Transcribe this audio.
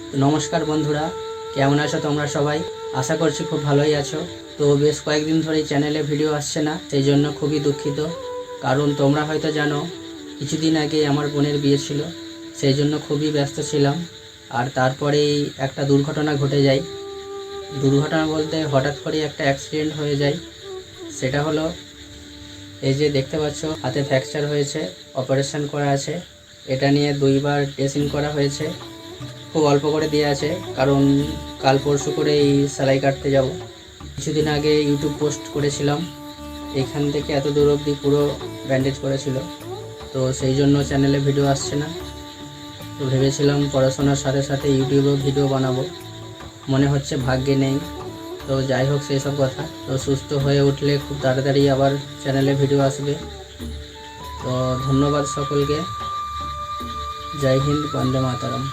তো নমস্কার বন্ধুরা, কেমন আছো তোমরা সবাই? আশা করছি খুব ভালোই আছো। তো বেশ কয়েকদিন ধরেই চ্যানেলে ভিডিও আসছে না, সেই জন্য খুবই দুঃখিত। কারণ তোমরা হয়তো জানো, কিছুদিন আগে আমার বোনের বিয়ে ছিল, সেই জন্য খুবই ব্যস্ত ছিলাম। আর তারপরেই একটা দুর্ঘটনা ঘটে যায়। দুর্ঘটনা বলতে হঠাৎ করে একটা অ্যাক্সিডেন্ট হয়ে যায়। সেটা হলো, এই যে দেখতে পাচ্ছ হাতে ফ্র্যাকচার হয়েছে, অপারেশন করা আছে। এটা নিয়ে 2বার ড্রেসিং করা হয়েছে। খুব অল্প করে দিয়ে আছে, কারণ কাল পরশু করে এই সেলাই কাটতে যাব। কিছুদিন আগে ইউটিউব পোস্ট করেছিলাম, এখান থেকে এত দূর অবধি পুরো ব্যান্ডেজ করেছিল। তো সেই জন্য চ্যানেলে ভিডিও আসছে না। তো ভেবেছিলাম পড়াশোনার সাথে সাথে ইউটিউবেও ভিডিও বানাবো, মনে হচ্ছে ভাগ্যে নেই। তো যাই হোক, সেই সব কথা। তো সুস্থ হয়ে উঠলে খুব তাড়াতাড়ি আবার চ্যানেলে ভিডিও আসবে। তো ধন্যবাদ সকলকে। জয় হিন্দ, বন্দে মাতরম।